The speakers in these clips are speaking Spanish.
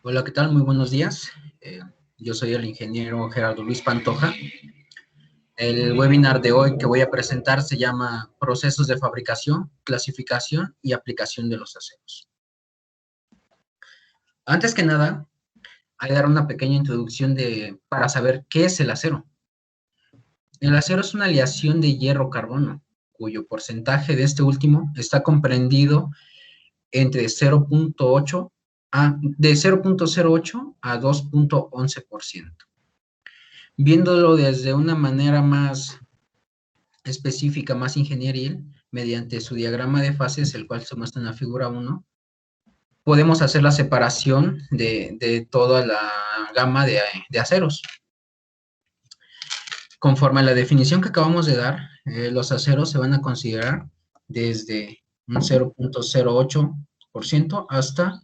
Hola, ¿qué tal? Muy buenos días. Yo soy el ingeniero Gerardo Luis Pantoja. El webinar de hoy que voy a presentar se llama Procesos de fabricación, clasificación y aplicación de los aceros. Antes que nada, hay que dar una pequeña introducción para saber qué es el acero. El acero es una aleación de hierro-carbono, cuyo porcentaje de este último está comprendido entre 0.08 a 2.11%. Viéndolo desde una manera más específica, más ingenieril, mediante su diagrama de fases, el cual se muestra en la figura 1, podemos hacer la separación de toda la gama de aceros. Conforme a la definición que acabamos de dar, los aceros se van a considerar desde un 0.08% hasta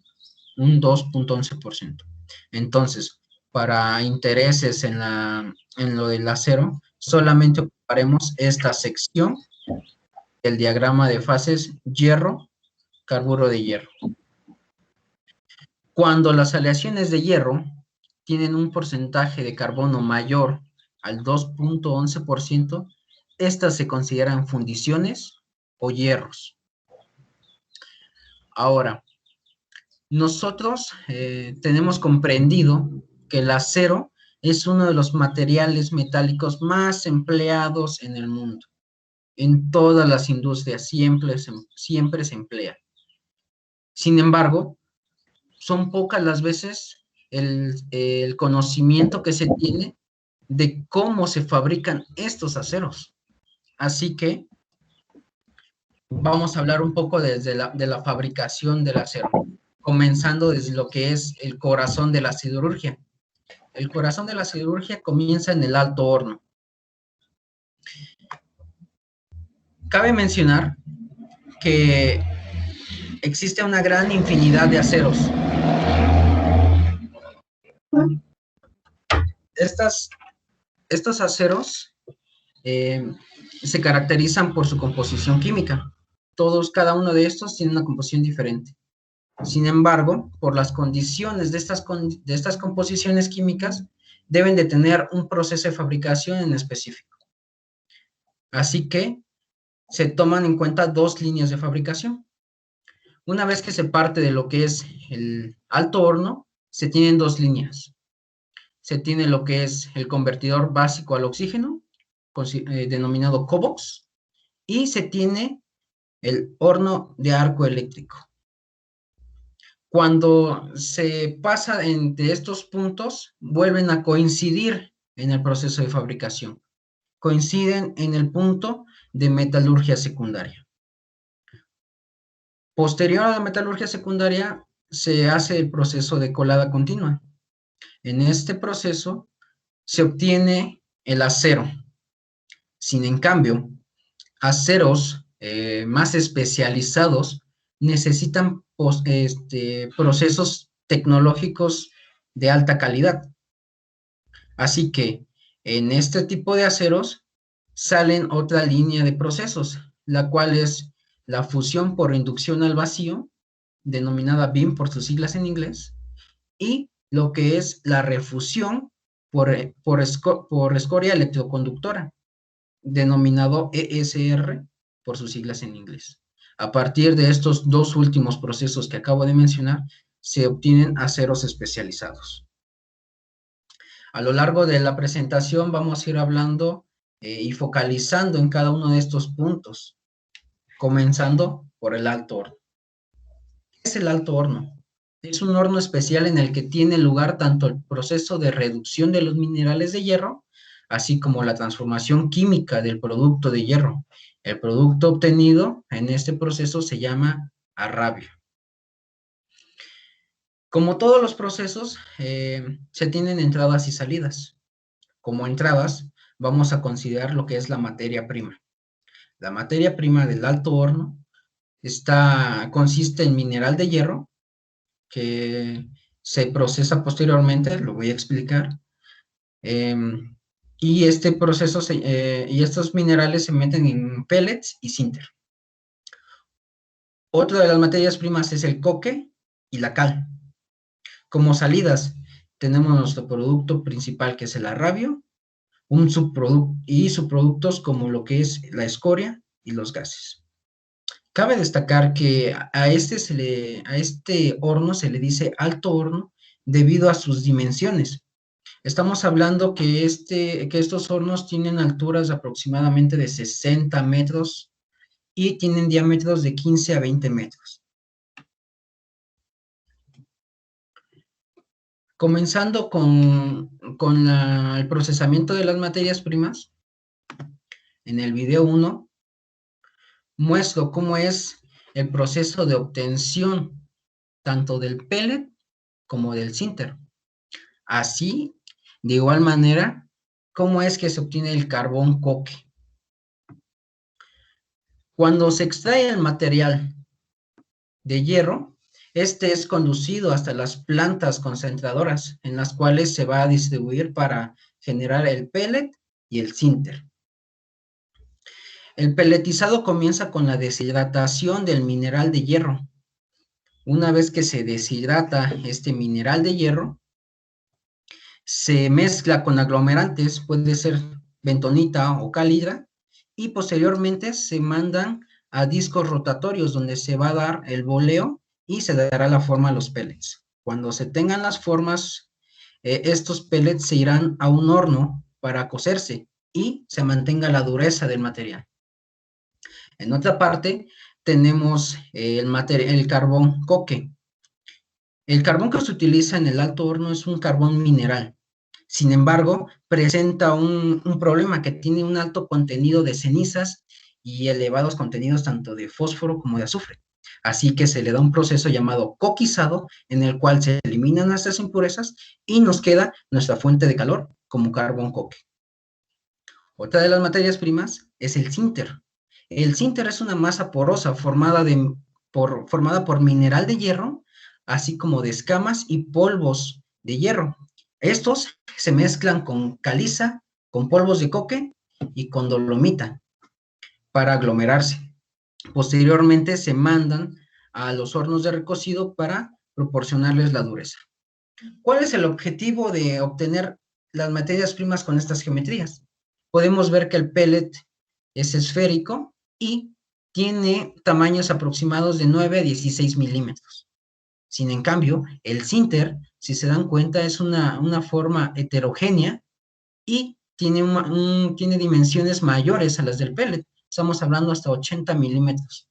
un 2.11%. Entonces, para intereses en lo del acero, solamente ocuparemos esta sección del diagrama de fases hierro, carburo de hierro. Cuando las aleaciones de hierro tienen un porcentaje de carbono mayor al 2.11%, estas se consideran fundiciones o hierros. Ahora, nosotros tenemos comprendido que el acero es uno de los materiales metálicos más empleados en el mundo. En todas las industrias siempre se emplea. Sin embargo, son pocas las veces el conocimiento que se tiene de cómo se fabrican estos aceros. Así que vamos a hablar un poco de la fabricación del acero, comenzando desde lo que es el corazón de la siderurgia. El corazón de la siderurgia comienza en el alto horno. Cabe mencionar que existe una gran infinidad de aceros. Estos aceros se caracterizan por su composición química. Cada uno de estos tiene una composición diferente. Sin embargo, por las condiciones de estas composiciones químicas, deben de tener un proceso de fabricación en específico. Así que se toman en cuenta dos líneas de fabricación. Una vez que se parte de lo que es el alto horno, se tienen dos líneas. Se tiene lo que es el convertidor básico al oxígeno, denominado COBOX, y se tiene el horno de arco eléctrico. Cuando se pasa entre estos puntos, vuelven a coincidir en el proceso de fabricación. Coinciden en el punto de metalurgia secundaria. Posterior a la metalurgia secundaria, se hace el proceso de colada continua. En este proceso se obtiene el acero. Sin en cambio, aceros más especializados necesitan procesos tecnológicos de alta calidad. Así que en este tipo de aceros salen otra línea de procesos, la cual es la fusión por inducción al vacío, denominada BIM por sus siglas en inglés, y lo que es la refusión por escoria electroconductora, denominado ESR por sus siglas en inglés. A partir de estos dos últimos procesos que acabo de mencionar, se obtienen aceros especializados. A lo largo de la presentación vamos a ir hablando y focalizando en cada uno de estos puntos, comenzando por el alto horno. ¿Qué es el alto horno? Es un horno especial en el que tiene lugar tanto el proceso de reducción de los minerales de hierro, así como la transformación química del producto de hierro. El producto obtenido en este proceso se llama arrabio. Como todos los procesos, se tienen entradas y salidas. Como entradas, vamos a considerar lo que es la materia prima. La materia prima del alto horno consiste en mineral de hierro, que se procesa posteriormente, lo voy a explicar, y este proceso y estos minerales se meten en pellets y sinter. Otra de las materias primas es el coque y la cal. Como salidas, tenemos nuestro producto principal, que es el arrabio, un subproducto y subproductos como lo que es la escoria y los gases. Cabe destacar que a este horno se le dice alto horno debido a sus dimensiones. Estamos hablando que estos hornos tienen alturas aproximadamente de 60 metros y tienen diámetros de 15 a 20 metros. Comenzando con el procesamiento de las materias primas, en el video 1 muestro cómo es el proceso de obtención tanto del pellet como del sinter. Así, de igual manera, cómo es que se obtiene el carbón coque. Cuando se extrae el material de hierro, este es conducido hasta las plantas concentradoras, en las cuales se va a distribuir para generar el pellet y el sinter. El pelletizado comienza con la deshidratación del mineral de hierro. Una vez que se deshidrata este mineral de hierro, se mezcla con aglomerantes, puede ser bentonita o calidra, y posteriormente se mandan a discos rotatorios donde se va a dar el boleo y se dará la forma a los pellets. Cuando se tengan las formas, estos pellets se irán a un horno para cocerse y se mantenga la dureza del material. En otra parte, tenemos el carbón coque. El carbón que se utiliza en el alto horno es un carbón mineral. Sin embargo, presenta un problema, que tiene un alto contenido de cenizas y elevados contenidos tanto de fósforo como de azufre. Así que se le da un proceso llamado coquizado, en el cual se eliminan estas impurezas y nos queda nuestra fuente de calor como carbón coque. Otra de las materias primas es el sinter. El sinter es una masa porosa formada por mineral de hierro, así como de escamas y polvos de hierro. Estos se mezclan con caliza, con polvos de coque y con dolomita para aglomerarse. Posteriormente se mandan a los hornos de recocido para proporcionarles la dureza. ¿Cuál es el objetivo de obtener las materias primas con estas geometrías? Podemos ver que el pellet es esférico y tiene tamaños aproximados de 9 a 16 milímetros. Sin en cambio, el sinter, si se dan cuenta, es una forma heterogénea y tiene dimensiones mayores a las del pellet. Estamos hablando hasta 80 milímetros.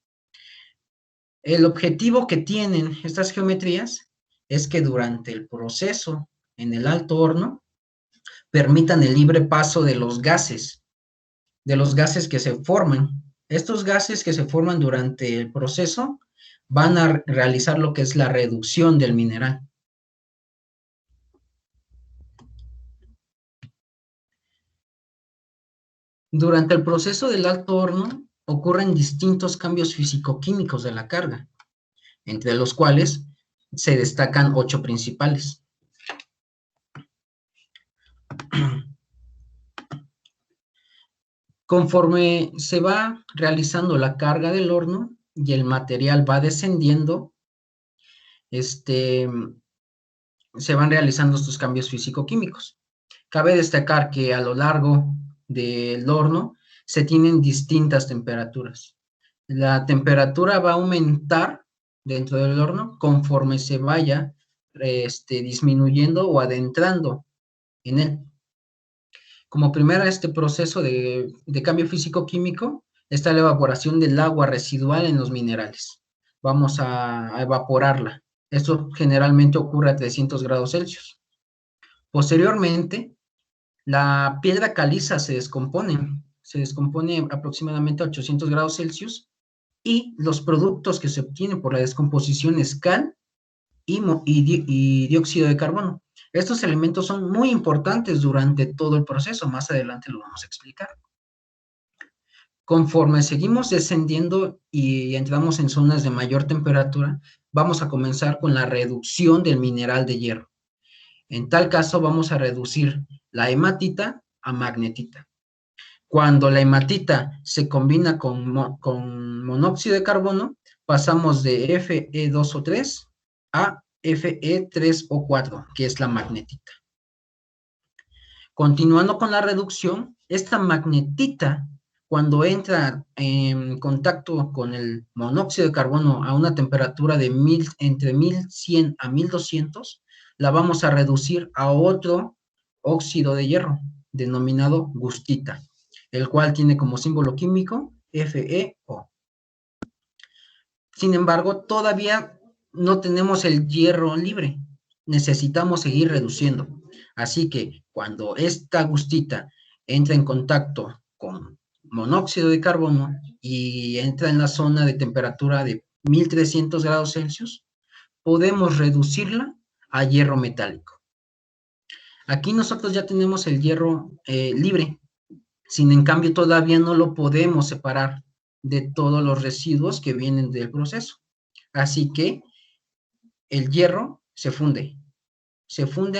El objetivo que tienen estas geometrías es que durante el proceso en el alto horno permitan el libre paso de los gases que se forman. Estos gases que se forman durante el proceso van a realizar lo que es la reducción del mineral. Durante el proceso del alto horno ocurren distintos cambios físico-químicos de la carga, entre los cuales se destacan 8 principales. Conforme se va realizando la carga del horno y el material va descendiendo, se van realizando estos cambios físico-químicos. Cabe destacar que a lo largo del horno se tienen distintas temperaturas. La temperatura va a aumentar dentro del horno conforme se vaya disminuyendo o adentrando en él. Como primera, este proceso de cambio físico-químico está la evaporación del agua residual en los minerales. Vamos a evaporarla. Esto generalmente ocurre a 300 grados Celsius. Posteriormente, la piedra caliza se descompone aproximadamente a 800 grados Celsius y los productos que se obtienen por la descomposición es cal y dióxido de carbono. Estos elementos son muy importantes durante todo el proceso, más adelante lo vamos a explicar. Conforme seguimos descendiendo y entramos en zonas de mayor temperatura, vamos a comenzar con la reducción del mineral de hierro. En tal caso, vamos a reducir la hematita a magnetita. Cuando la hematita se combina con monóxido de carbono, pasamos de Fe2O3 a Fe3O4, que es la magnetita. Continuando con la reducción, esta magnetita, cuando entra en contacto con el monóxido de carbono a una temperatura de entre 1100 a 1200, la vamos a reducir a otro óxido de hierro, denominado gustita, el cual tiene como símbolo químico FeO. Sin embargo, todavía no tenemos el hierro libre, necesitamos seguir reduciendo. Así que cuando esta gustita entra en contacto con monóxido de carbono y entra en la zona de temperatura de 1300 grados Celsius, podemos reducirla a hierro metálico. Aquí nosotros ya tenemos el hierro libre, sin en cambio todavía no lo podemos separar de todos los residuos que vienen del proceso. Así que el hierro se funde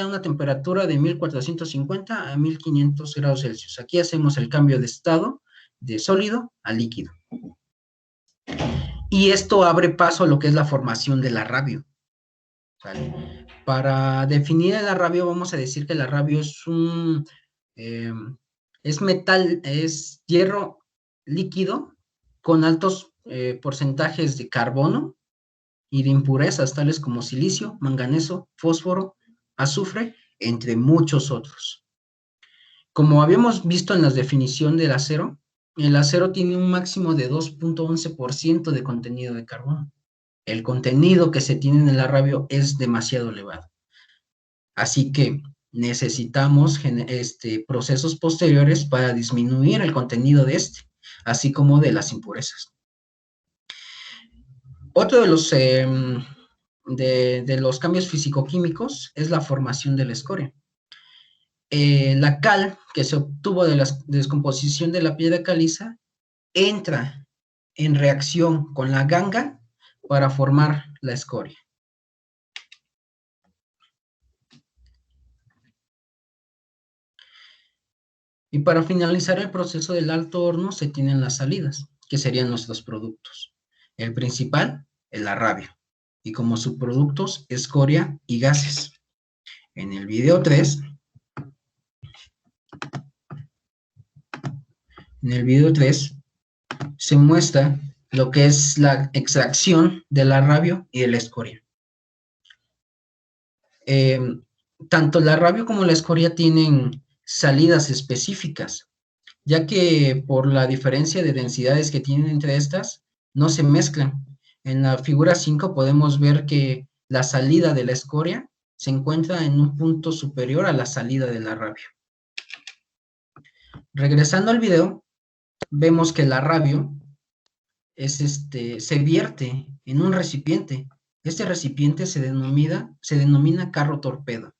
a una temperatura de 1450 a 1500 grados Celsius. Aquí hacemos el cambio de estado de sólido a líquido. Y esto abre paso a lo que es la formación del arrabio. ¿Vale? Para definir el arrabio vamos a decir que el arrabio es es hierro líquido con altos porcentajes de carbono y de impurezas tales como silicio, manganeso, fósforo, azufre, entre muchos otros. Como habíamos visto en la definición del acero, el acero tiene un máximo de 2.11% de contenido de carbono. El contenido que se tiene en el arrabio es demasiado elevado. Así que necesitamos procesos posteriores para disminuir el contenido de así como de las impurezas. Otro de los cambios físico-químicos es la formación de la escoria. La cal que se obtuvo de la descomposición de la piedra caliza entra en reacción con la ganga para formar la escoria. Y para finalizar el proceso del alto horno se tienen las salidas, que serían nuestros productos. El principal, el arrabio, y como subproductos, escoria y gases. En el video 3, se muestra lo que es la extracción del arrabio y de la escoria. Tanto el arrabio como la escoria tienen salidas específicas, ya que por la diferencia de densidades que tienen entre estas, no se mezclan. En la figura 5 podemos ver que la salida de la escoria se encuentra en un punto superior a la salida del arrabio. Regresando al video, vemos que el arrabio se vierte en un recipiente. Este recipiente se denomina carro torpedo.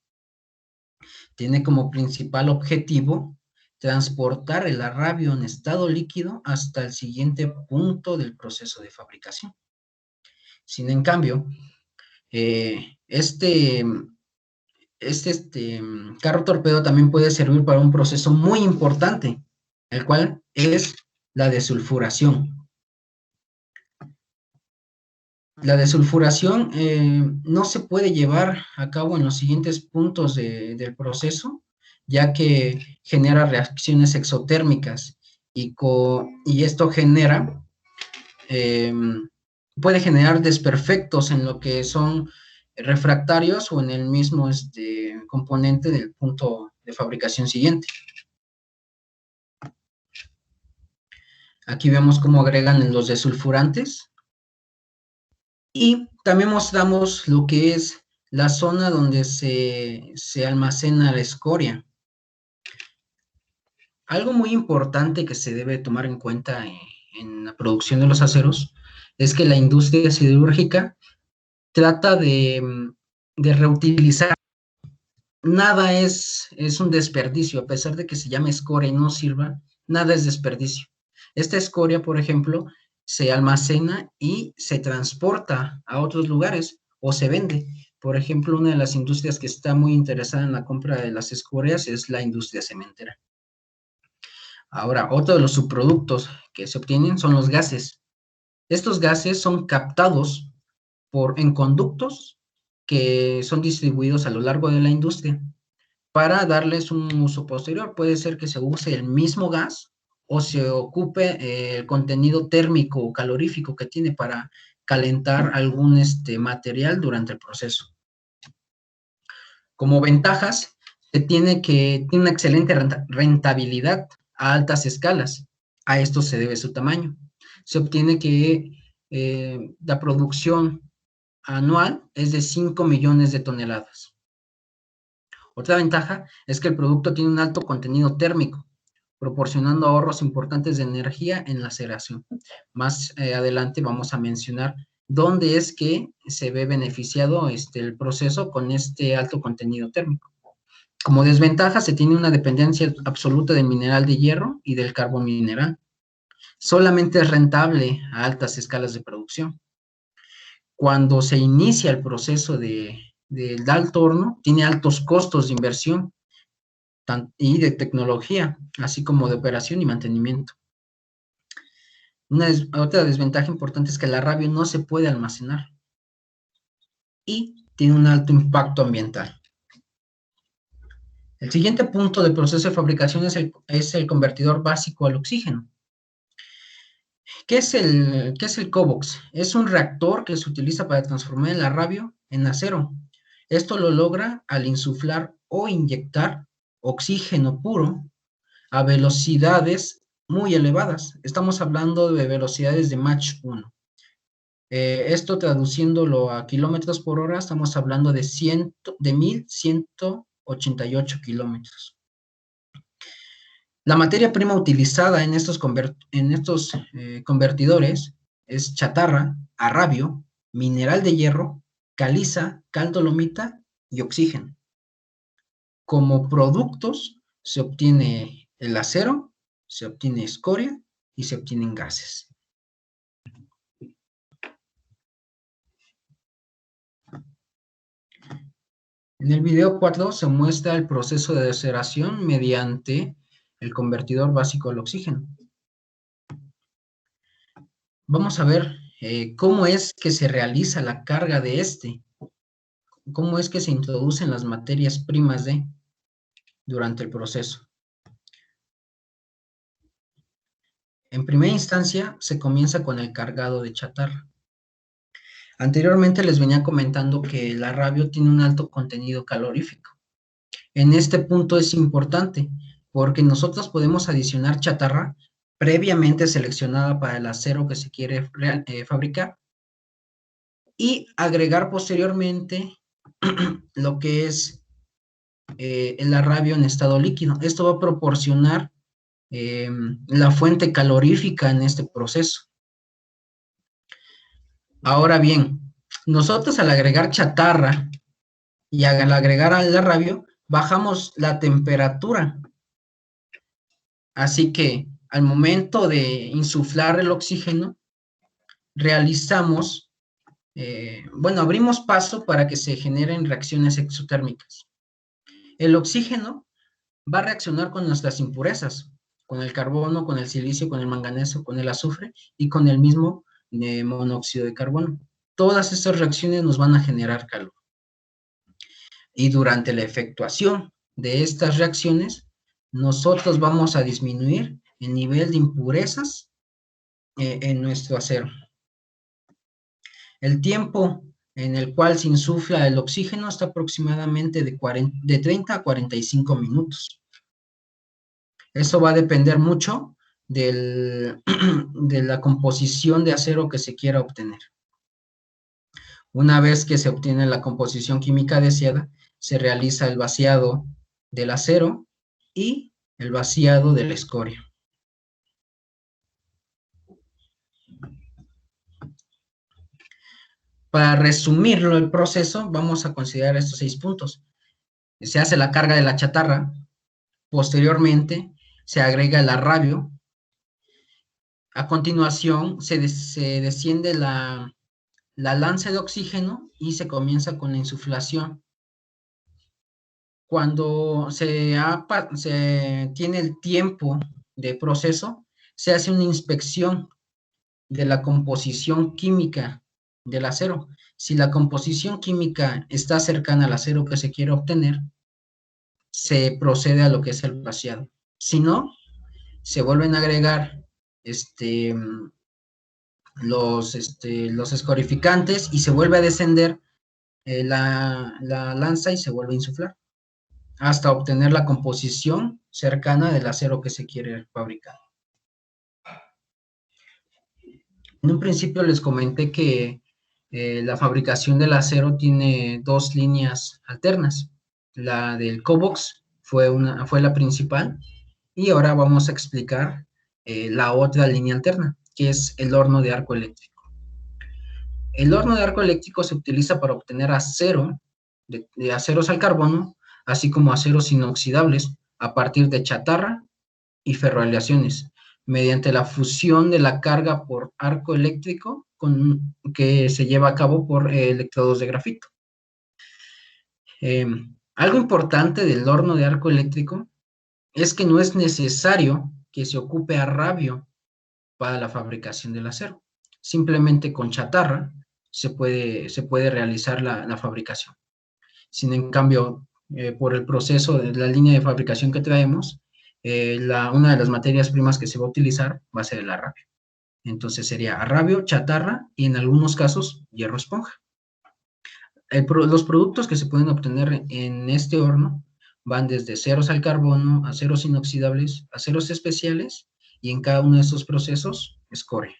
Tiene como principal objetivo transportar el arrabio en estado líquido hasta el siguiente punto del proceso de fabricación. Sin en cambio, carro torpedo también puede servir para un proceso muy importante, el cual es la desulfuración. La desulfuración no se puede llevar a cabo en los siguientes puntos del proceso, ya que genera reacciones exotérmicas y esto puede generar desperfectos en lo que son refractarios o en el mismo componente del punto de fabricación siguiente. Aquí vemos cómo agregan los desulfurantes. Y también mostramos lo que es la zona donde se almacena la escoria. Algo muy importante que se debe tomar en cuenta en la producción de los aceros es que la industria siderúrgica trata de reutilizar. Nada es un desperdicio, a pesar de que se llame escoria y no sirva, nada es desperdicio. Esta escoria, por ejemplo, se almacena y se transporta a otros lugares o se vende. Por ejemplo, una de las industrias que está muy interesada en la compra de las escorias es la industria cementera. Ahora, otro de los subproductos que se obtienen son los gases. Estos gases son captados en conductos que son distribuidos a lo largo de la industria para darles un uso posterior. Puede ser que se use el mismo gas o se ocupe el contenido térmico o calorífico que tiene para calentar algún material durante el proceso. Como ventajas, tiene una excelente rentabilidad a altas escalas. A esto se debe su tamaño. Se obtiene que la producción anual es de 5 millones de toneladas. Otra ventaja es que el producto tiene un alto contenido térmico, proporcionando ahorros importantes de energía en la aceleración. Más adelante vamos a mencionar dónde es que se ve beneficiado el proceso con este alto contenido térmico. Como desventaja, se tiene una dependencia absoluta del mineral de hierro y del carbón mineral. Solamente es rentable a altas escalas de producción. Cuando se inicia el proceso del alto horno, tiene altos costos de inversión y de tecnología, así como de operación y mantenimiento. Otra desventaja importante es que el arrabio no se puede almacenar y tiene un alto impacto ambiental. El siguiente punto del proceso de fabricación es el convertidor básico al oxígeno. ¿Qué es el COBOX? Es un reactor que se utiliza para transformar el arrabio en acero. Esto lo logra al insuflar o inyectar oxígeno puro a velocidades muy elevadas. Estamos hablando de velocidades de Mach 1. Esto traduciéndolo a kilómetros por hora, estamos hablando de 1188 kilómetros. La materia prima utilizada en estos convertidores es chatarra, arrabio, mineral de hierro, caliza, cal dolomita y oxígeno. Como productos se obtiene el acero, se obtiene escoria y se obtienen gases. En el video 4 se muestra el proceso de deaceleración mediante el convertidor básico al oxígeno. Vamos a ver cómo es que se realiza la carga de cómo es que se introducen las materias primas durante el proceso. En primera instancia, se comienza con el cargado de chatarra. Anteriormente les venía comentando que el arrabio tiene un alto contenido calorífico. En este punto es importante porque nosotros podemos adicionar chatarra previamente seleccionada para el acero que se quiere fabricar y agregar posteriormente lo que es el arrabio en estado líquido. Esto va a proporcionar la fuente calorífica en este proceso. Ahora bien, nosotros al agregar chatarra y al agregar al arrabio, bajamos la temperatura. Así que al momento de insuflar el oxígeno, realizamos, abrimos paso para que se generen reacciones exotérmicas. El oxígeno va a reaccionar con nuestras impurezas, con el carbono, con el silicio, con el manganeso, con el azufre y con el mismo monóxido de carbono. Todas estas reacciones nos van a generar calor. Y durante la efectuación de estas reacciones, nosotros vamos a disminuir el nivel de impurezas en nuestro acero. El tiempo en el cual se insufla el oxígeno está aproximadamente de 30 a 45 minutos. Eso va a depender mucho de la composición de acero que se quiera obtener. Una vez que se obtiene la composición química deseada, se realiza el vaciado del acero y el vaciado de la escoria. Para resumirlo el proceso, vamos a considerar estos 6 puntos. Se hace la carga de la chatarra, posteriormente se agrega el arrabio, a continuación se desciende la lanza de oxígeno y se comienza con la insuflación. Cuando se tiene el tiempo de proceso, se hace una inspección de la composición química del acero. Si la composición química está cercana al acero que se quiere obtener, se procede a lo que es el vaciado. Si no, se vuelven a agregar los escorificantes y se vuelve a descender la lanza y se vuelve a insuflar hasta obtener la composición cercana del acero que se quiere fabricar. En un principio les comenté que la fabricación del acero tiene dos líneas alternas. La del COBOX fue la principal y ahora vamos a explicar la otra línea alterna, que es el horno de arco eléctrico. El horno de arco eléctrico se utiliza para obtener acero, de aceros al carbono, así como aceros inoxidables, a partir de chatarra y ferroaleaciones, mediante la fusión de la carga por arco eléctrico que se lleva a cabo por electrodos de grafito. Algo importante del horno de arco eléctrico es que no es necesario que se ocupe a rabio para la fabricación del acero. Simplemente con chatarra se puede realizar la fabricación. Sin en cambio, por el proceso de la línea de fabricación que traemos, una de las materias primas que se va a utilizar va a ser el arrabio. Entonces sería arrabio, chatarra y en algunos casos hierro esponja. Los productos que se pueden obtener en este horno van desde ceros al carbono, aceros inoxidables, aceros especiales y en cada uno de esos procesos, escoria.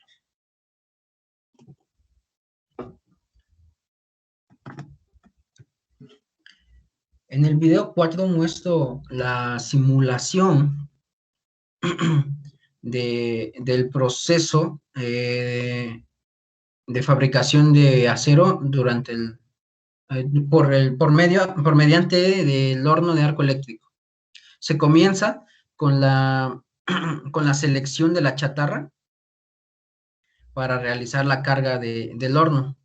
En el video 4 muestro la simulación del proceso de fabricación de acero mediante del horno de arco eléctrico. Se comienza con la selección de la chatarra para realizar la carga del horno.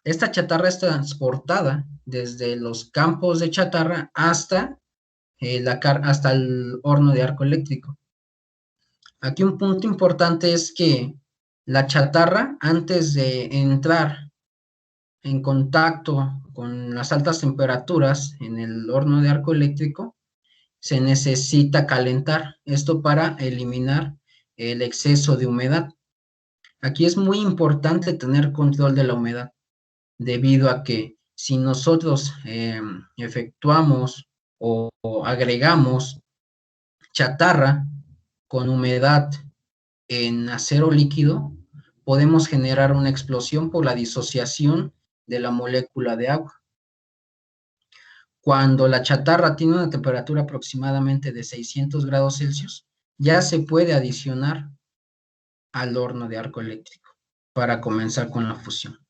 Esta chatarra es transportada desde los campos de chatarra hasta el horno de arco eléctrico. Aquí un punto importante es que la chatarra, antes de entrar en contacto con las altas temperaturas en el horno de arco eléctrico, se necesita calentar. Esto para eliminar el exceso de humedad. Aquí es muy importante tener control de la humedad, debido a que si nosotros efectuamos o agregamos chatarra con humedad en acero líquido, podemos generar una explosión por la disociación de la molécula de agua. Cuando la chatarra tiene una temperatura aproximadamente de 600 grados Celsius, ya se puede adicionar al horno de arco eléctrico para comenzar con la fusión.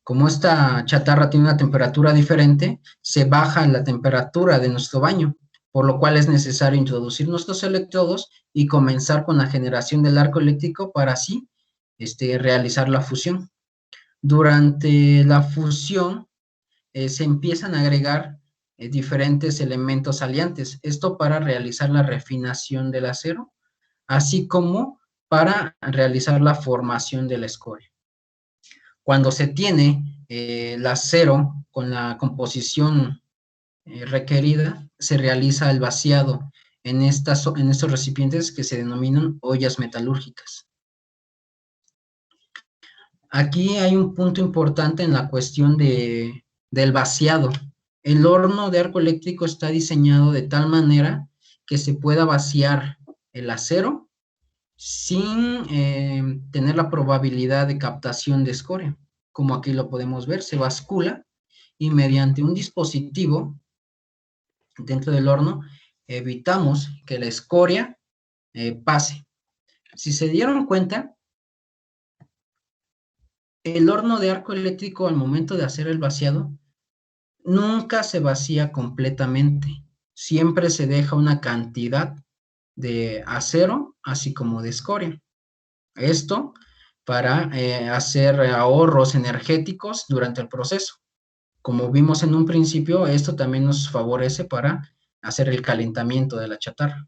Como esta chatarra tiene una temperatura diferente, se baja la temperatura de nuestro baño, por lo cual es necesario introducir nuestros electrodos y comenzar con la generación del arco eléctrico para así realizar la fusión. Durante la fusión se empiezan a agregar diferentes elementos aliantes, esto para realizar la refinación del acero, así como para realizar la formación de la escoria. Cuando se tiene el acero con la composición requerida, se realiza el vaciado en estos recipientes que se denominan ollas metalúrgicas. Aquí hay un punto importante en la cuestión del vaciado. El horno de arco eléctrico está diseñado de tal manera que se pueda vaciar el acero sin tener la probabilidad de captación de escoria. Como aquí lo podemos ver, se bascula y mediante un dispositivo dentro del horno evitamos que la escoria pase. Si se dieron cuenta, el horno de arco eléctrico al momento de hacer el vaciado nunca se vacía completamente. Siempre se deja una cantidad de acero, así como de escoria. Esto para hacer ahorros energéticos durante el proceso. Como vimos en un principio, esto también nos favorece para hacer el calentamiento de la chatarra.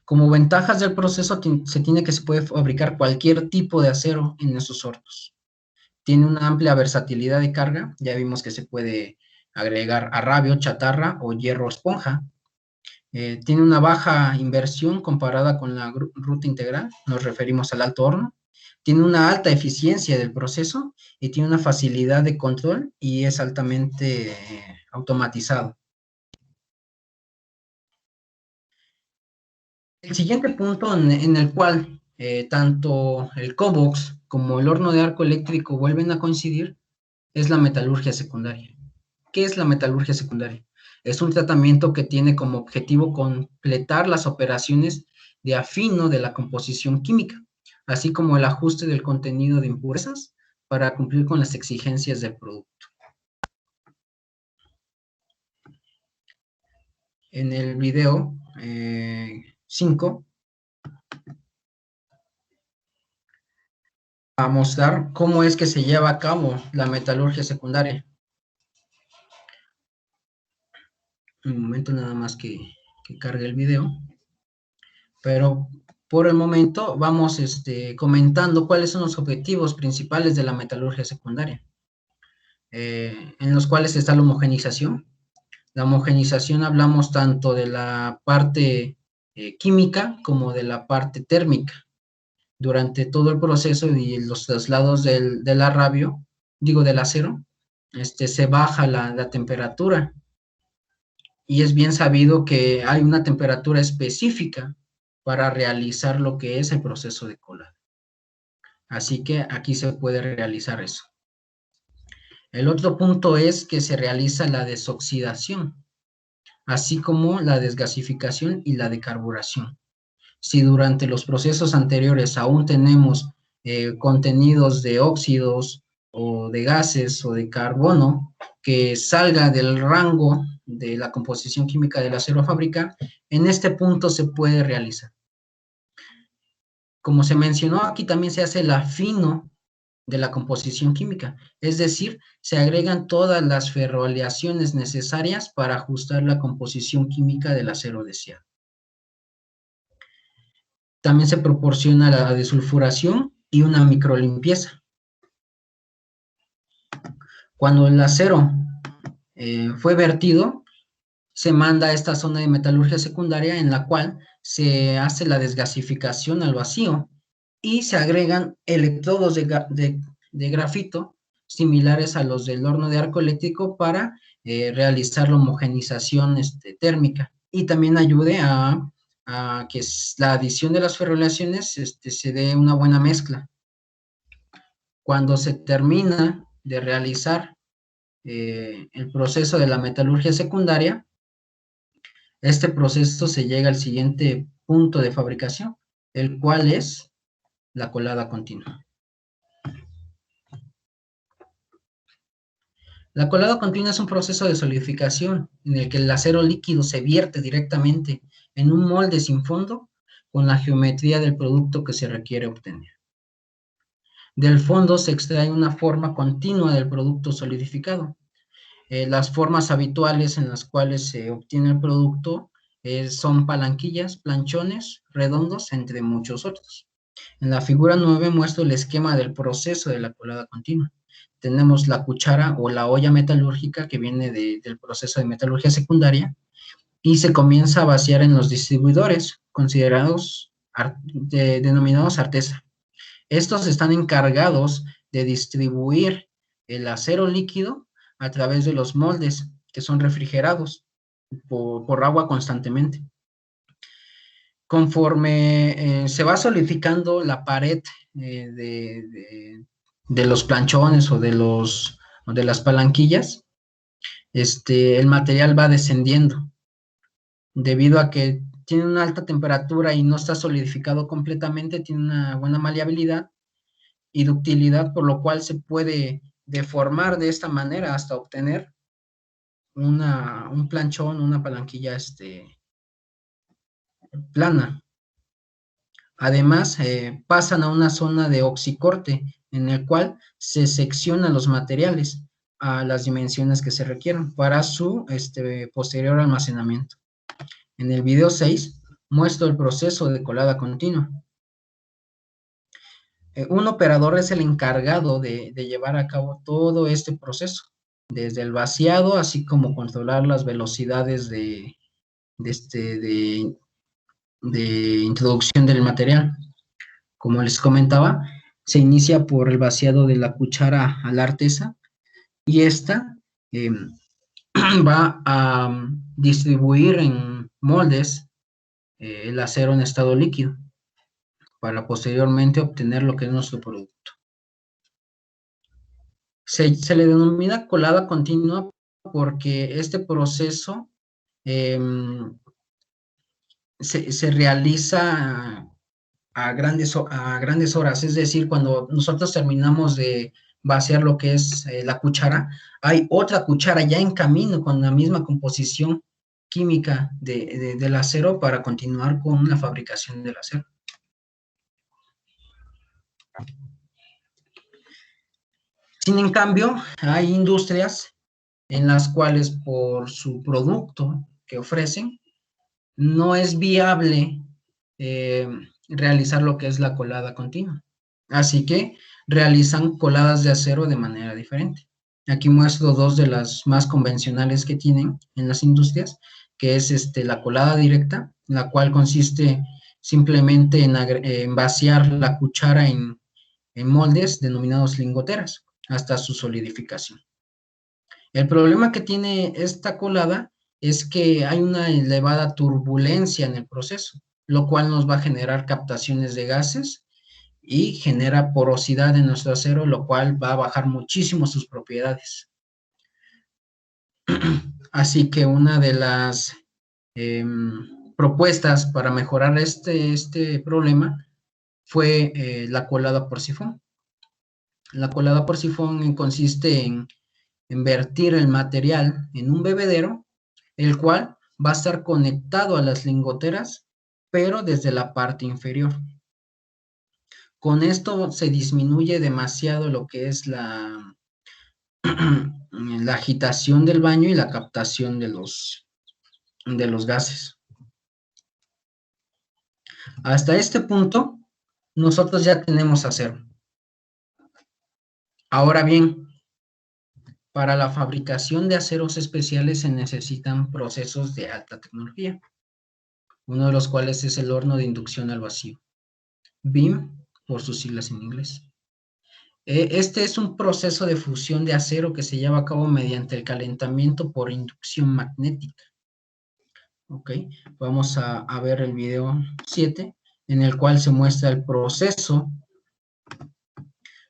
Como ventajas del proceso se tiene que se puede fabricar cualquier tipo de acero en esos hornos. Tiene una amplia versatilidad de carga. Ya vimos que se puede agregar arrabio, chatarra o hierro esponja. Tiene una baja inversión comparada con la ruta integral. Nos referimos al alto horno. Tiene una alta eficiencia del proceso y tiene una facilidad de control y es altamente automatizado. El siguiente punto en el cual tanto el COBOX como el horno de arco eléctrico vuelven a coincidir es la metalurgia secundaria. ¿Qué es la metalurgia secundaria? Es un tratamiento que tiene como objetivo completar las operaciones de afino de la composición química, así como el ajuste del contenido de impurezas para cumplir con las exigencias del producto. En el video 5 a mostrar cómo es que se lleva a cabo la metalurgia secundaria. Un momento nada más que cargue el video. Pero por el momento vamos comentando cuáles son los objetivos principales de la metalurgia secundaria, en los cuales está la homogenización. La homogenización hablamos tanto de la parte química como de la parte térmica. Durante todo el proceso y los traslados del arrabio, del acero, se baja la temperatura. Y es bien sabido que hay una temperatura específica para realizar lo que es el proceso de colado. Así que aquí se puede realizar eso. El otro punto es que se realiza la desoxidación, así como la desgasificación y la decarburación. Si durante los procesos anteriores aún tenemos contenidos de óxidos o de gases o de carbono que salga del rango de la composición química del acero a fabricar, en este punto se puede realizar. Como se mencionó, aquí también se hace el afino de la composición química, es decir, se agregan todas las ferroaleaciones necesarias para ajustar la composición química del acero deseado. También se proporciona la desulfuración y una microlimpieza. Cuando el acero fue vertido, se manda a esta zona de metalurgia secundaria en la cual se hace la desgasificación al vacío y se agregan electrodos de grafito similares a los del horno de arco eléctrico para realizar la homogenización térmica y también ayude a que la adición de las ferroaleaciones se dé una buena mezcla. Cuando se termina de realizar el proceso de la metalurgia secundaria, este proceso se llega al siguiente punto de fabricación, el cual es la colada continua. La colada continua es un proceso de solidificación en el que el acero líquido se vierte directamente en un molde sin fondo con la geometría del producto que se requiere obtener. Del fondo se extrae una forma continua del producto solidificado. Las formas habituales en las cuales se obtiene el producto son palanquillas, planchones, redondos, entre muchos otros. En la figura 9 muestro el esquema del proceso de la colada continua. Tenemos la cuchara o la olla metalúrgica que viene del proceso de metalurgia secundaria y se comienza a vaciar en los distribuidores considerados denominados artesa. Estos están encargados de distribuir el acero líquido a través de los moldes que son refrigerados por agua constantemente. Conforme se va solidificando la pared de los planchones o de las palanquillas, el material va descendiendo debido a que tiene una alta temperatura y no está solidificado completamente, tiene una buena maleabilidad y ductilidad, por lo cual se puede deformar de esta manera hasta obtener un planchón, una palanquilla plana. Además, pasan a una zona de oxicorte, en el cual se seccionan los materiales a las dimensiones que se requieren para su posterior almacenamiento. En el video 6 muestro el proceso de colada continua. Un operador es el encargado de llevar a cabo todo este proceso, desde el vaciado, así como controlar las velocidades de de introducción del material. Como les comentaba, se inicia por el vaciado de la cuchara a la artesa y esta eh, va a distribuir en moldes el acero en estado líquido para posteriormente obtener lo que es nuestro producto. Se le denomina colada continua porque este proceso eh, se realiza a grandes horas, es decir, cuando nosotros terminamos de vaciar lo que es la cuchara, hay otra cuchara ya en camino con la misma composición química del acero para continuar con la fabricación del acero. Sin en cambio, hay industrias en las cuales por su producto que ofrecen, no es viable eh, realizar lo que es la colada continua. Así que realizan coladas de acero de manera diferente. Aquí muestro dos de las más convencionales que tienen en las industrias, que es la colada directa, la cual consiste simplemente en vaciar la cuchara en moldes denominados lingoteras hasta su solidificación. El problema que tiene esta colada es que hay una elevada turbulencia en el proceso, lo cual nos va a generar captaciones de gases y genera porosidad en nuestro acero, lo cual va a bajar muchísimo sus propiedades. Así que una de las propuestas para mejorar este problema fue la colada por sifón. La colada por sifón consiste en vertir el material en un bebedero, el cual va a estar conectado a las lingoteras, pero desde la parte inferior. Con esto se disminuye demasiado lo que es la agitación del baño y la captación de los gases. Hasta este punto, nosotros ya tenemos acero. Ahora bien, para la fabricación de aceros especiales se necesitan procesos de alta tecnología, uno de los cuales es el horno de inducción al vacío, BIM por sus siglas en inglés. Este es un proceso de fusión de acero que se lleva a cabo mediante el calentamiento por inducción magnética. Ok, vamos a ver el video 7, en el cual se muestra el proceso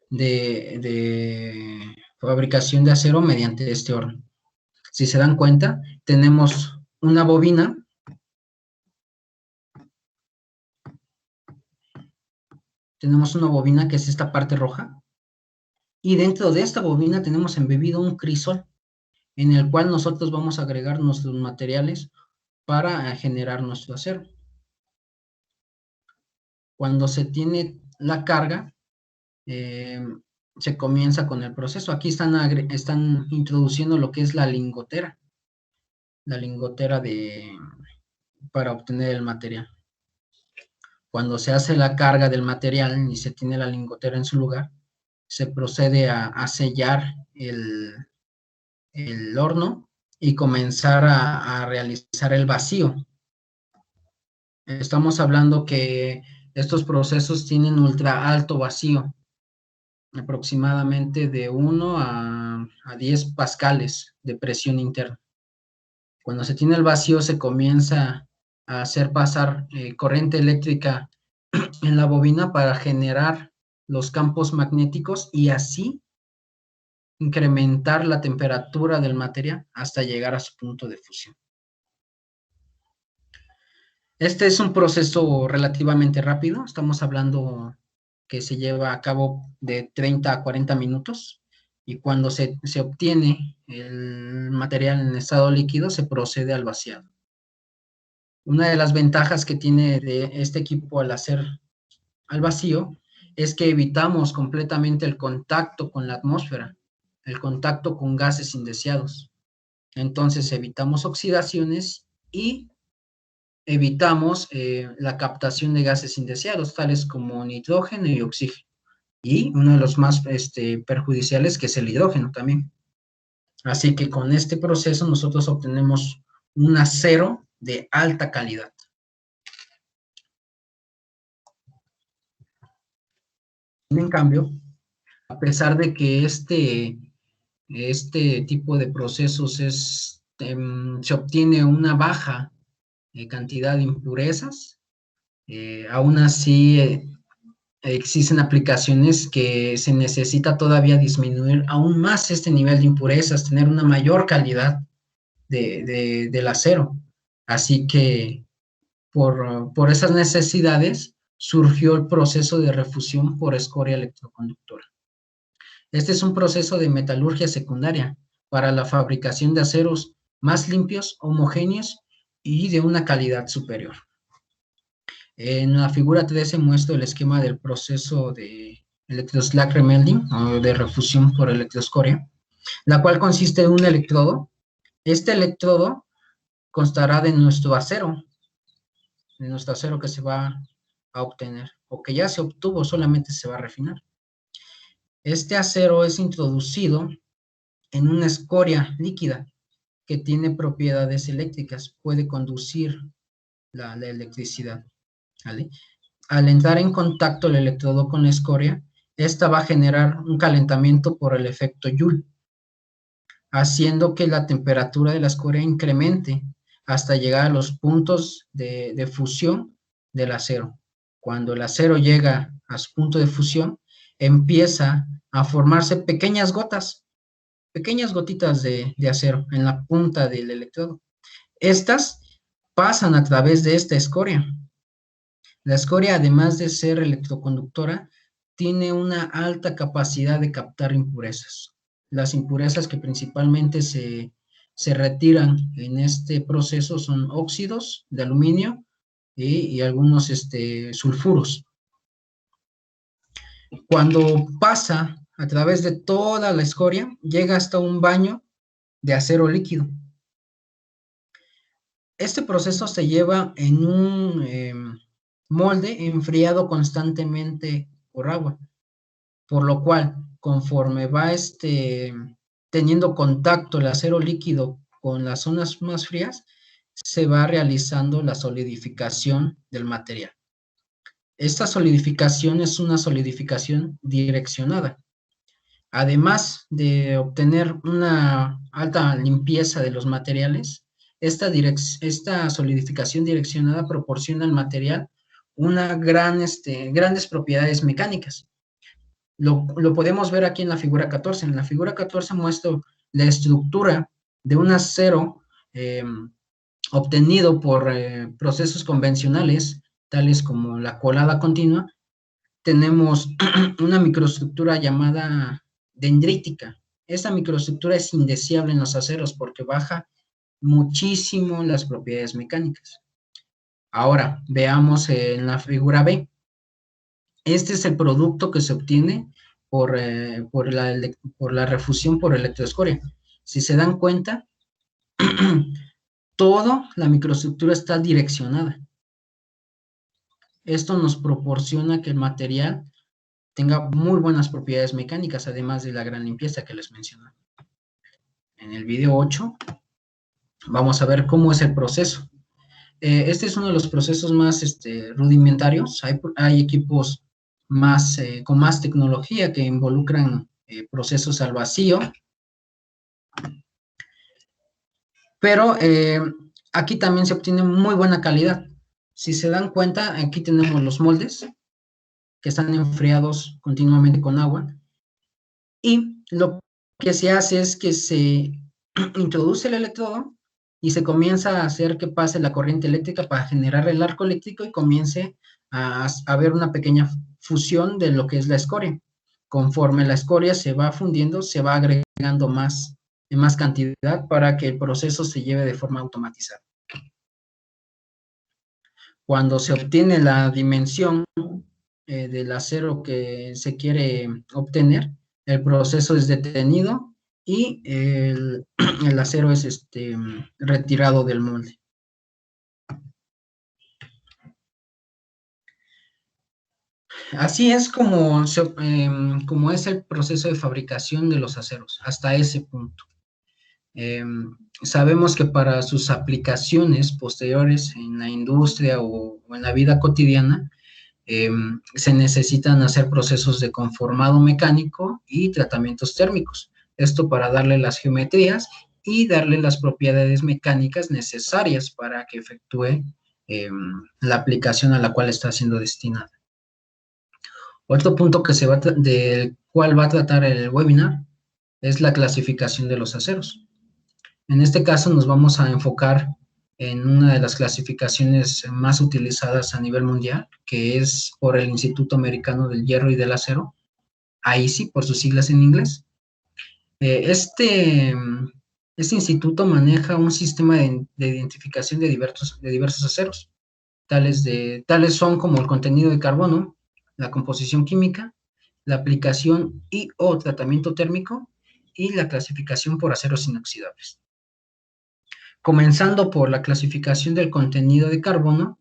de fabricación de acero mediante este horno. Si se dan cuenta, tenemos una bobina. Tenemos una bobina que es esta parte roja. Y dentro de esta bobina tenemos embebido un crisol, en el cual nosotros vamos a agregar nuestros materiales para generar nuestro acero. Cuando se tiene la carga, se comienza con el proceso. Aquí están introduciendo lo que es la lingotera para obtener el material. Cuando se hace la carga del material y se tiene la lingotera en su lugar, se procede a sellar el horno y comenzar a realizar el vacío. Estamos hablando que estos procesos tienen ultra alto vacío, aproximadamente de 1 a 10 pascales de presión interna. Cuando se tiene el vacío se comienza a hacer pasar corriente eléctrica en la bobina para generar los campos magnéticos y así incrementar la temperatura del material hasta llegar a su punto de fusión. Este es un proceso relativamente rápido, estamos hablando que se lleva a cabo de 30 a 40 minutos y cuando se obtiene el material en estado líquido se procede al vaciado. Una de las ventajas que tiene de este equipo al hacer al vacío es que evitamos completamente el contacto con la atmósfera, el contacto con gases indeseados. Entonces evitamos oxidaciones y evitamos la captación de gases indeseados, tales como nitrógeno y oxígeno. y uno de los más perjudiciales, que es el hidrógeno también. Así que con este proceso nosotros obtenemos un acero de alta calidad. En cambio, a pesar de que este tipo de procesos se obtiene una baja cantidad de impurezas, aún así existen aplicaciones que se necesita todavía disminuir aún más este nivel de impurezas, tener una mayor calidad del acero. Así que por esas necesidades surgió el proceso de refusión por escoria electroconductora. Este es un proceso de metalurgia secundaria para la fabricación de aceros más limpios, homogéneos y de una calidad superior. En la figura 13 muestro el esquema del proceso de electroslack remelting o de refusión por electroescoria, la cual consiste en un electrodo. Este electrodo constará de nuestro acero que se va a obtener o que ya se obtuvo, solamente se va a refinar. Este acero es introducido en una escoria líquida que tiene propiedades eléctricas, puede conducir la electricidad, ¿vale? Al entrar en contacto el electrodo con la escoria, esta va a generar un calentamiento por el efecto Joule, haciendo que la temperatura de la escoria incremente hasta llegar a los puntos de fusión del acero. Cuando el acero llega a su punto de fusión, empieza a formarse pequeñas gotitas de acero en la punta del electrodo. Estas pasan a través de esta escoria. La escoria, además de ser electroconductora, tiene una alta capacidad de captar impurezas. Las impurezas que principalmente se retiran en este proceso son óxidos de aluminio y algunos sulfuros. Cuando pasa a través de toda la escoria, llega hasta un baño de acero líquido. Este proceso se lleva en un molde enfriado constantemente por agua, por lo cual, conforme va teniendo contacto el acero líquido con las zonas más frías, se va realizando la solidificación del material. Esta solidificación es una solidificación direccionada. Además de obtener una alta limpieza de los materiales, esta solidificación direccionada proporciona al material grandes propiedades mecánicas. Lo podemos ver aquí en la figura 14. En la figura 14 muestro la estructura de un acero obtenido por procesos convencionales, tales como la colada continua. Tenemos una microestructura llamada dendrítica. Esta microestructura es indeseable en los aceros porque baja muchísimo las propiedades mecánicas. Ahora, veamos en la figura B. Este es el producto que se obtiene por la refusión por electroescoria. Si se dan cuenta, toda la microestructura está direccionada. Esto nos proporciona que el material tenga muy buenas propiedades mecánicas, además de la gran limpieza que les mencioné. En el video 8 vamos a ver cómo es el proceso. Este es uno de los procesos más rudimentarios. Hay equipos con más tecnología que involucran procesos al vacío. Pero aquí también se obtiene muy buena calidad. Si se dan cuenta, aquí tenemos los moldes que están enfriados continuamente con agua. Y lo que se hace es que se introduce el electrodo y se comienza a hacer que pase la corriente eléctrica para generar el arco eléctrico y comience a haber una pequeña fusión de lo que es la escoria. Conforme la escoria se va fundiendo, se va agregando más cantidad para que el proceso se lleve de forma automatizada. Cuando se obtiene la dimensión del acero que se quiere obtener, el proceso es detenido y el acero es retirado del molde. Así es como es el proceso de fabricación de los aceros, hasta ese punto. Sabemos que para sus aplicaciones posteriores en la industria o en la vida cotidiana, se necesitan hacer procesos de conformado mecánico y tratamientos térmicos. Esto para darle las geometrías y darle las propiedades mecánicas necesarias para que efectúe la aplicación a la cual está siendo destinada. Otro punto del cual va a tratar el webinar es la clasificación de los aceros. En este caso nos vamos a enfocar en una de las clasificaciones más utilizadas a nivel mundial, que es por el Instituto Americano del Hierro y del Acero, AISI por sus siglas en inglés. Este instituto maneja un sistema de identificación de diversos aceros, tales son como el contenido de carbono, la composición química, la aplicación y o tratamiento térmico y la clasificación por aceros inoxidables. Comenzando por la clasificación del contenido de carbono,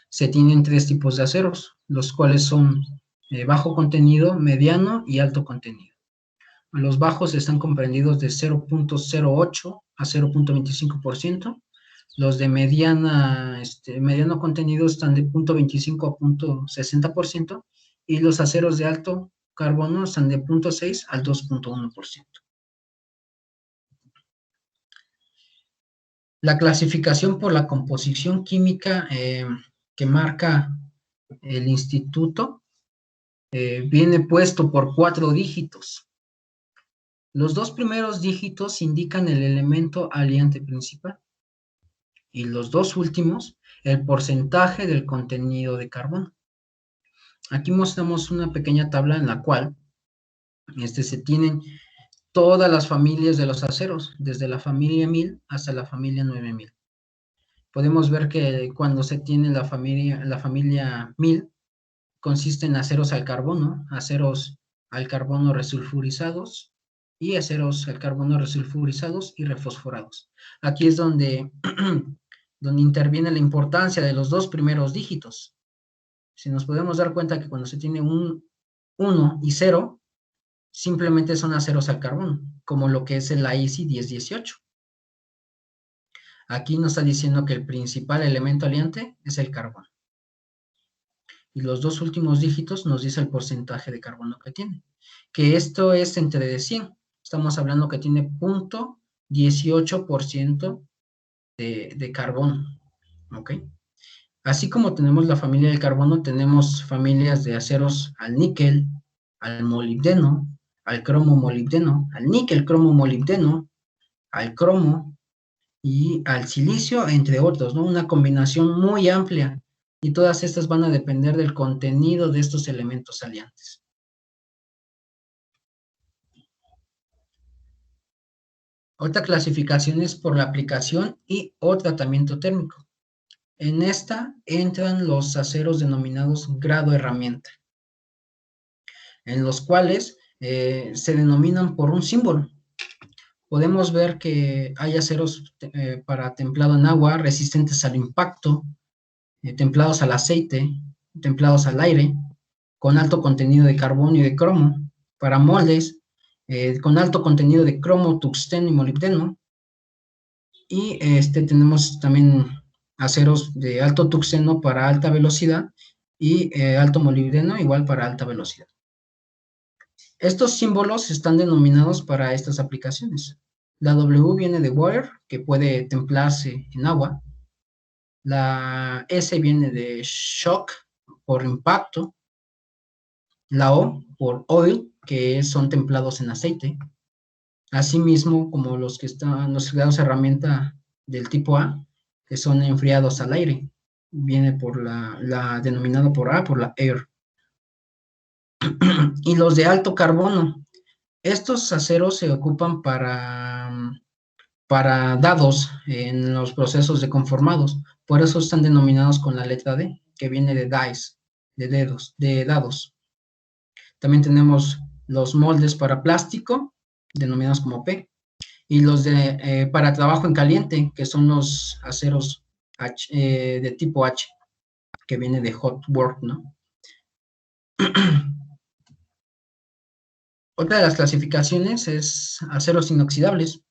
se tienen tres tipos de aceros, los cuales son bajo contenido, mediano y alto contenido. Los bajos están comprendidos de 0.08 a 0.25%. Los de mediano contenido están de 0.25 a 0.60% y los aceros de alto carbono están de 0.6 al 2.1%. La clasificación por la composición química que marca el instituto viene puesto por 4 dígitos. Los dos primeros dígitos indican el elemento aliante principal y los dos últimos el porcentaje del contenido de carbono. Aquí mostramos una pequeña tabla en la cual se tienen todas las familias de los aceros, desde la familia 1000 hasta la familia 9000. Podemos ver que cuando se tiene la familia 1000, consiste en aceros al carbono resulfurizados y aceros al carbono resulfurizados y refosforados. Aquí es donde interviene la importancia de los dos primeros dígitos. Si nos podemos dar cuenta que cuando se tiene un 1 y 0, simplemente son aceros al carbono, como lo que es el AISI 1018. Aquí nos está diciendo que el principal elemento aliante es el carbono. Y los dos últimos dígitos nos dice el porcentaje de carbono que tiene, que esto es entre de 100. Estamos hablando que tiene 0.18% de carbono, ¿ok? Así como tenemos la familia del carbono, tenemos familias de aceros al níquel, al molibdeno, al cromo molibdeno, al níquel cromo molibdeno, al cromo y al silicio, entre otros, ¿no? Una combinación muy amplia, y todas estas van a depender del contenido de estos elementos aliantes. Otra clasificación es por la aplicación y o tratamiento térmico. En esta entran los aceros denominados grado herramienta, en los cuales se denominan por un símbolo. Podemos ver que hay aceros para templado en agua, resistentes al impacto, templados al aceite, templados al aire, con alto contenido de carbono y de cromo, para moldes, con alto contenido de cromo, tuxteno y molibdeno. Y tenemos también aceros de alto tuxteno para alta velocidad y alto molibdeno igual para alta velocidad. Estos símbolos están denominados para estas aplicaciones. La W viene de water, que puede templarse en agua. La S viene de shock, por impacto. La O por oil, que son templados en aceite. Asimismo, como los grados de herramienta del tipo A, que son enfriados al aire. Viene por la denominada por A, por la air. Y los de alto carbono. Estos aceros se ocupan para dados en los procesos de conformados. Por eso están denominados con la letra D, que viene de dice, de dados. También tenemos los moldes para plástico, denominados como P, y los para trabajo en caliente, que son los aceros de tipo H, que viene de hot work, ¿no? Otra de las clasificaciones es aceros inoxidables.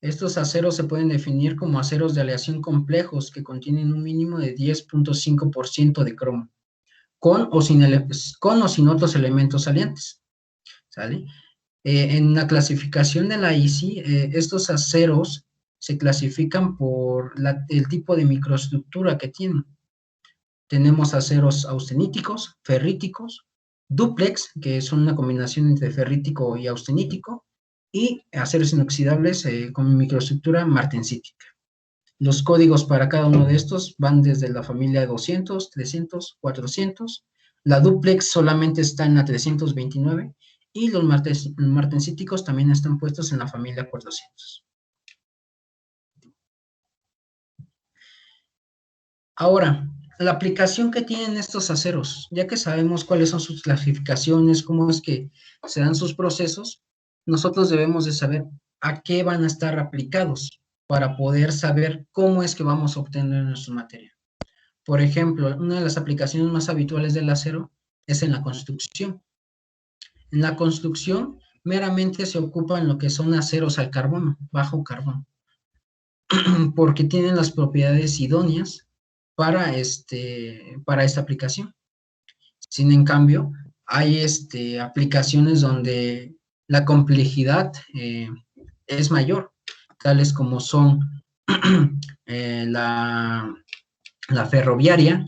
Estos aceros se pueden definir como aceros de aleación complejos que contienen un mínimo de 10.5% de cromo, con o sin otros elementos salientes, ¿sale? En la clasificación de la ISI, estos aceros se clasifican por el tipo de microestructura que tienen. Tenemos aceros austeníticos, ferríticos, dúplex, que son una combinación entre ferrítico y austenítico, y aceros inoxidables con microestructura martensítica. Los códigos para cada uno de estos van desde la familia 200, 300, 400. La dúplex solamente está en la 329 y los martensíticos también están puestos en la familia 400. Ahora, la aplicación que tienen estos aceros, ya que sabemos cuáles son sus clasificaciones, cómo es que se dan sus procesos, nosotros debemos de saber a qué van a estar aplicados para poder saber cómo es que vamos a obtener nuestra materia. Por ejemplo, una de las aplicaciones más habituales del acero es en la construcción. En la construcción meramente se ocupan lo que son aceros al carbono, bajo carbono, porque tienen las propiedades idóneas para esta aplicación. Sin en cambio, hay aplicaciones donde la complejidad es mayor, tales como son la ferroviaria,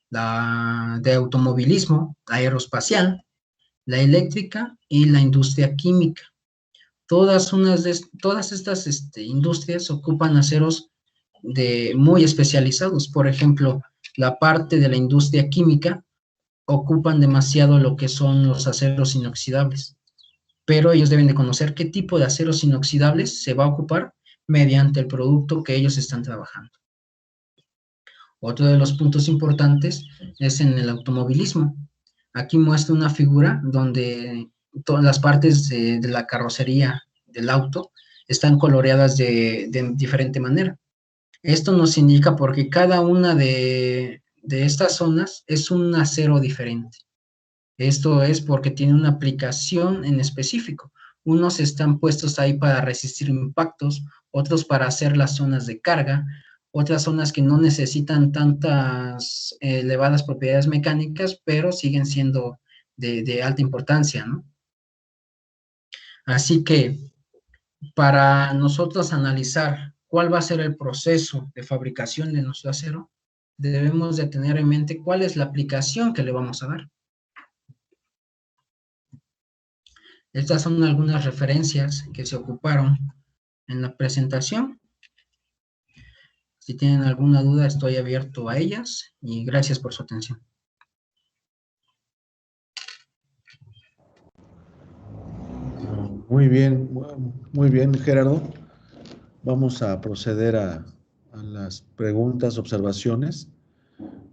la de automovilismo, la aeroespacial, la eléctrica y la industria química. Todas estas industrias ocupan aceros muy especializados. Por ejemplo, la parte de la industria química ocupan demasiado lo que son los aceros inoxidables, pero ellos deben de conocer qué tipo de aceros inoxidables se va a ocupar mediante el producto que ellos están trabajando. Otro de los puntos importantes es en el automovilismo. Aquí muestra una figura donde todas las partes de la carrocería del auto están coloreadas de diferente manera. Esto nos indica porque cada una de estas zonas es un acero diferente. Esto es porque tiene una aplicación en específico. Unos están puestos ahí para resistir impactos, otros para hacer las zonas de carga, otras zonas que no necesitan tantas elevadas propiedades mecánicas, pero siguen siendo de alta importancia, ¿no? Así que para nosotros analizar cuál va a ser el proceso de fabricación de nuestro acero, debemos de tener en mente cuál es la aplicación que le vamos a dar. Estas son algunas referencias que se ocuparon en la presentación. Si tienen alguna duda, estoy abierto a ellas y gracias por su atención. Muy bien, Gerardo. Vamos a proceder a las preguntas, observaciones.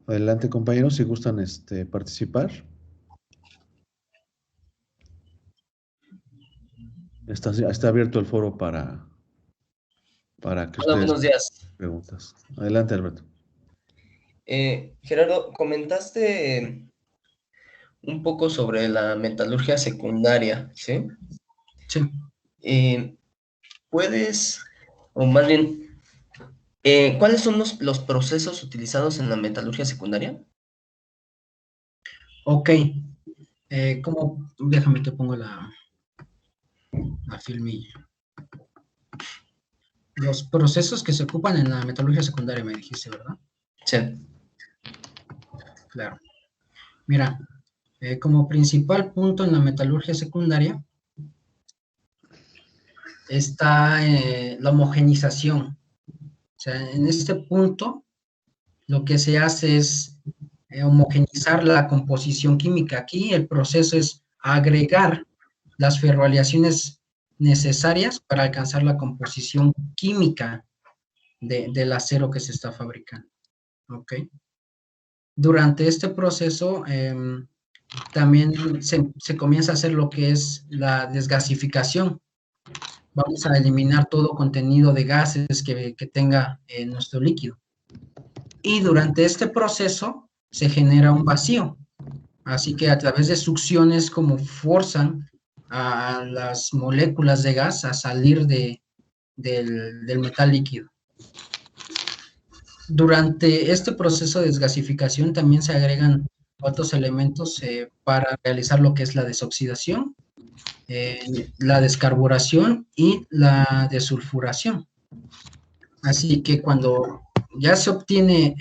Adelante, compañeros, si gustan participar. Está abierto el foro para que Hola, ustedes buenos días. Preguntas. Adelante, Alberto. Gerardo, comentaste un poco sobre la metalurgia secundaria, ¿sí? Sí. ¿Puedes, o más bien, cuáles son los procesos utilizados en la metalurgia secundaria? Ok. Déjame que pongo la filmilla. Los procesos que se ocupan en la metalurgia secundaria, me dijiste, ¿verdad? Sí. Claro. Mira, como principal punto en la metalurgia secundaria está la homogenización. O sea, en este punto lo que se hace es homogenizar la composición química. Aquí el proceso es agregar las ferroaleaciones necesarias para alcanzar la composición química del acero que se está fabricando. ¿Ok? Durante este proceso también se comienza a hacer lo que es la desgasificación. Vamos a eliminar todo contenido de gases que tenga nuestro líquido. Y durante este proceso se genera un vacío. Así que a través de succión es como forzan a las moléculas de gas a salir del metal líquido. Durante este proceso de desgasificación también se agregan otros elementos para realizar lo que es la desoxidación, la descarburación y la desulfuración. Así que cuando ya se obtiene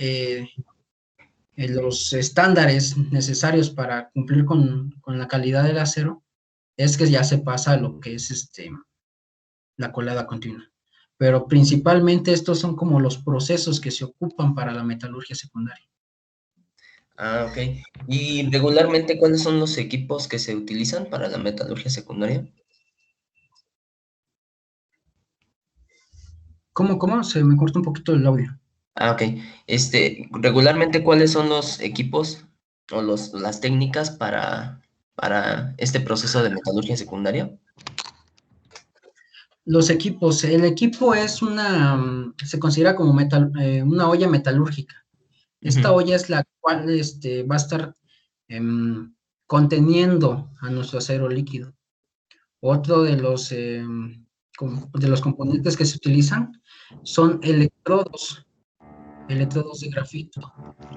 los estándares necesarios para cumplir con la calidad del acero, es que ya se pasa a lo que es la colada continua. Pero principalmente estos son como los procesos que se ocupan para la metalurgia secundaria. Ah, ok. ¿Y regularmente cuáles son los equipos que se utilizan para la metalurgia secundaria? ¿Cómo? Se me corta un poquito el audio. Ah, ok. Regularmente, ¿cuáles son los equipos o las técnicas para este proceso de metalurgia secundaria? Los equipos, el equipo es se considera como una olla metalúrgica. Esta Ujú. olla es la cual va a estar conteniendo a nuestro acero líquido. Otro de los componentes que se utilizan son electrodos de grafito,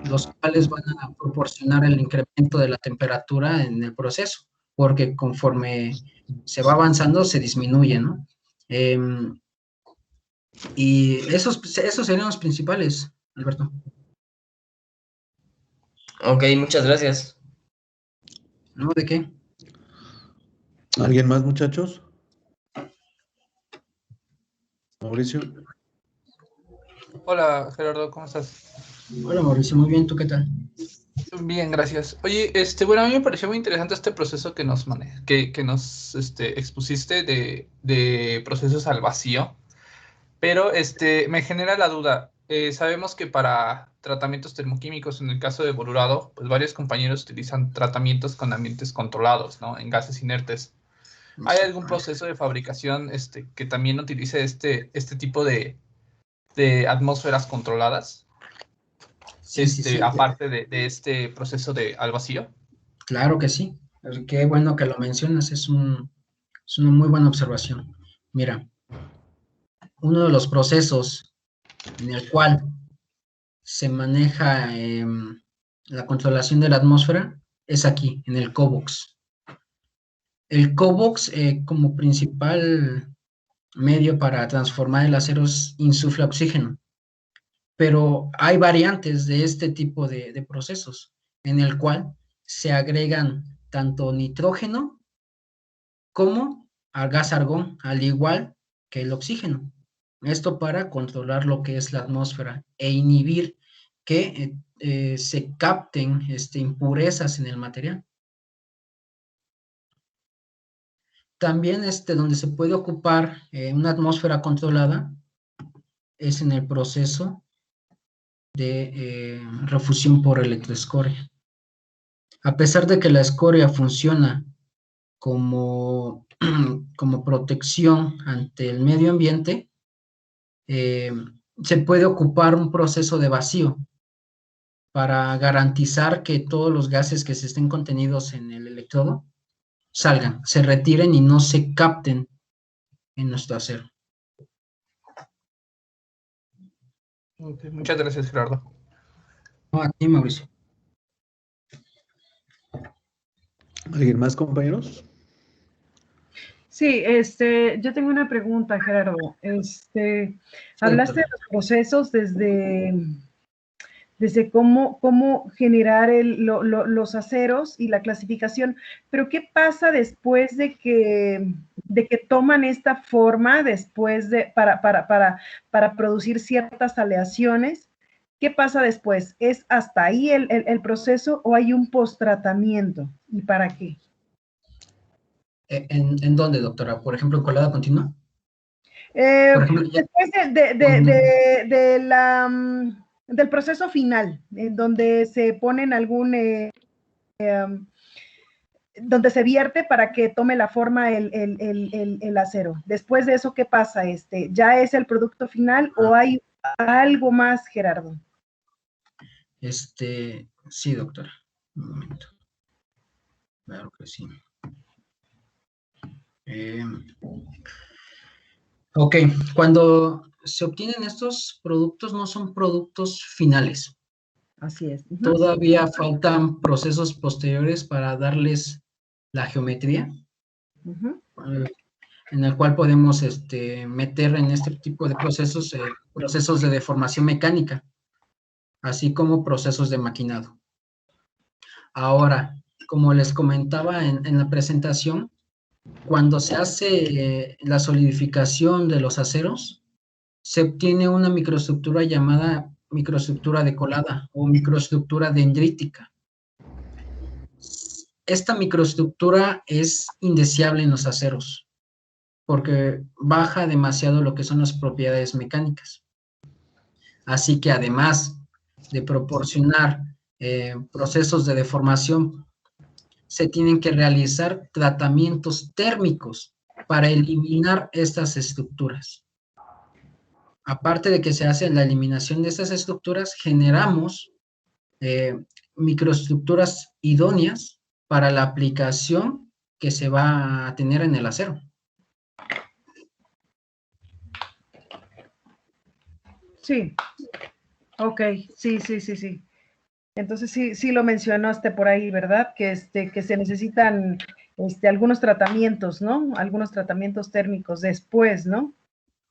los cuales van a proporcionar el incremento de la temperatura en el proceso, porque conforme se va avanzando se disminuye, ¿no? Em, y esos serían los principales, Alberto. Ok, muchas gracias. ¿No? ¿De qué? ¿Alguien más, muchachos? Mauricio. Hola Gerardo, ¿cómo estás? Hola Mauricio, muy bien, ¿tú qué tal? Bien, gracias. Oye, bueno, a mí me pareció muy interesante este proceso que nos expusiste de procesos al vacío, pero me genera la duda. Sabemos que para tratamientos termoquímicos, en el caso de borurado, pues varios compañeros utilizan tratamientos con ambientes controlados, ¿no? En gases inertes. ¿Hay algún proceso de fabricación que también utilice este tipo de atmósferas controladas? Sí, sí, sí, Aparte de este proceso de al vacío. claro que sí. Qué bueno que lo mencionas, es una muy buena observación. Mira, uno de los procesos en el cual se maneja la controlación de la atmósfera es aquí, en el COBOX. El COBOX, como principal medio para transformar el acero, insufla oxígeno, pero hay variantes de este tipo de procesos en el cual se agregan tanto nitrógeno como al gas argón, al igual que el oxígeno. Esto para controlar lo que es la atmósfera e inhibir que se capten impurezas en el material. También donde se puede ocupar una atmósfera controlada es en el proceso de refusión por electroescoria. A pesar de que la escoria funciona como, como protección ante el medio ambiente, eh, se puede ocupar un proceso de vacío para garantizar que todos los gases que se estén contenidos en el electrodo salgan, se retiren y no se capten en nuestro acero. Okay, muchas gracias, Gerardo. No, a ti, Mauricio. ¿Alguien más, compañeros? Sí, yo tengo una pregunta, Gerardo. Hablaste de Doctor. los procesos desde cómo generar los aceros y la clasificación, pero ¿qué pasa después de que toman esta forma, para producir ciertas aleaciones? ¿Qué pasa después? ¿Es hasta ahí el proceso o hay un post-tratamiento? ¿Y para qué? ¿En dónde, doctora? Por ejemplo, en colada continua. Por ejemplo, Después del proceso final, en donde se ponen donde se vierte para que tome la forma el acero. Después de eso, ¿qué pasa? ¿Ya es el producto final o hay algo más, Gerardo? sí, doctora. Un momento. Claro que sí. Ok, cuando se obtienen estos productos, no son productos finales. Así es. Ujú. Todavía faltan procesos posteriores para darles la geometría, Ujú. en el cual podemos meter en este tipo de procesos, procesos de deformación mecánica, así como procesos de maquinado. Ahora, como les comentaba en la presentación, cuando se hace la solidificación de los aceros, se obtiene una microestructura llamada microestructura de colada o microestructura dendrítica. Esta microestructura es indeseable en los aceros porque baja demasiado lo que son las propiedades mecánicas. Así que además de proporcionar procesos de deformación, se tienen que realizar tratamientos térmicos para eliminar estas estructuras. Aparte de que se hace la eliminación de estas estructuras, generamos microestructuras idóneas para la aplicación que se va a tener en el acero. Sí, ok, sí. Entonces sí lo mencionaste por ahí, ¿verdad? Que se necesitan algunos tratamientos, ¿no? Algunos tratamientos térmicos después, ¿no?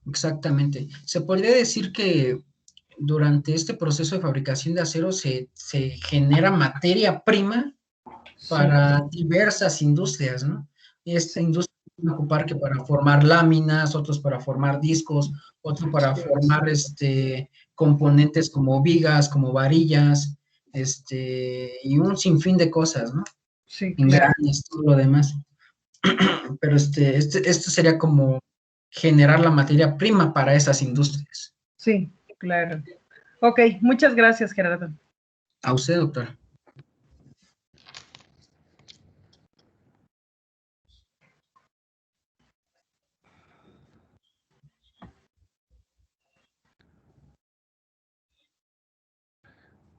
Exactamente. Se podría decir que durante este proceso de fabricación de acero se genera materia prima Sí, para diversas industrias, ¿no? Y esta sí, industria puede ocupar que para formar láminas, otros para formar discos, otros para formar componentes como vigas, como varillas, y un sinfín de cosas, ¿no? sí, claro. Engranes, todo lo demás. Pero esto sería como generar la materia prima para esas industrias. Sí, claro. Ok, muchas gracias, Gerardo. A usted, doctor.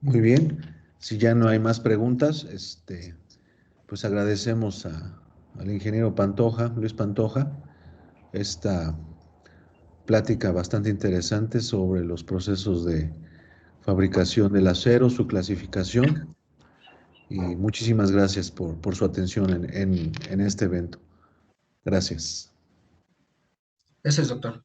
Muy bien. Si ya no hay más preguntas, pues agradecemos al ingeniero Pantoja, Luis Pantoja, esta plática bastante interesante sobre los procesos de fabricación del acero, su clasificación, y muchísimas gracias por su atención en este evento. Gracias. Ese es, doctor.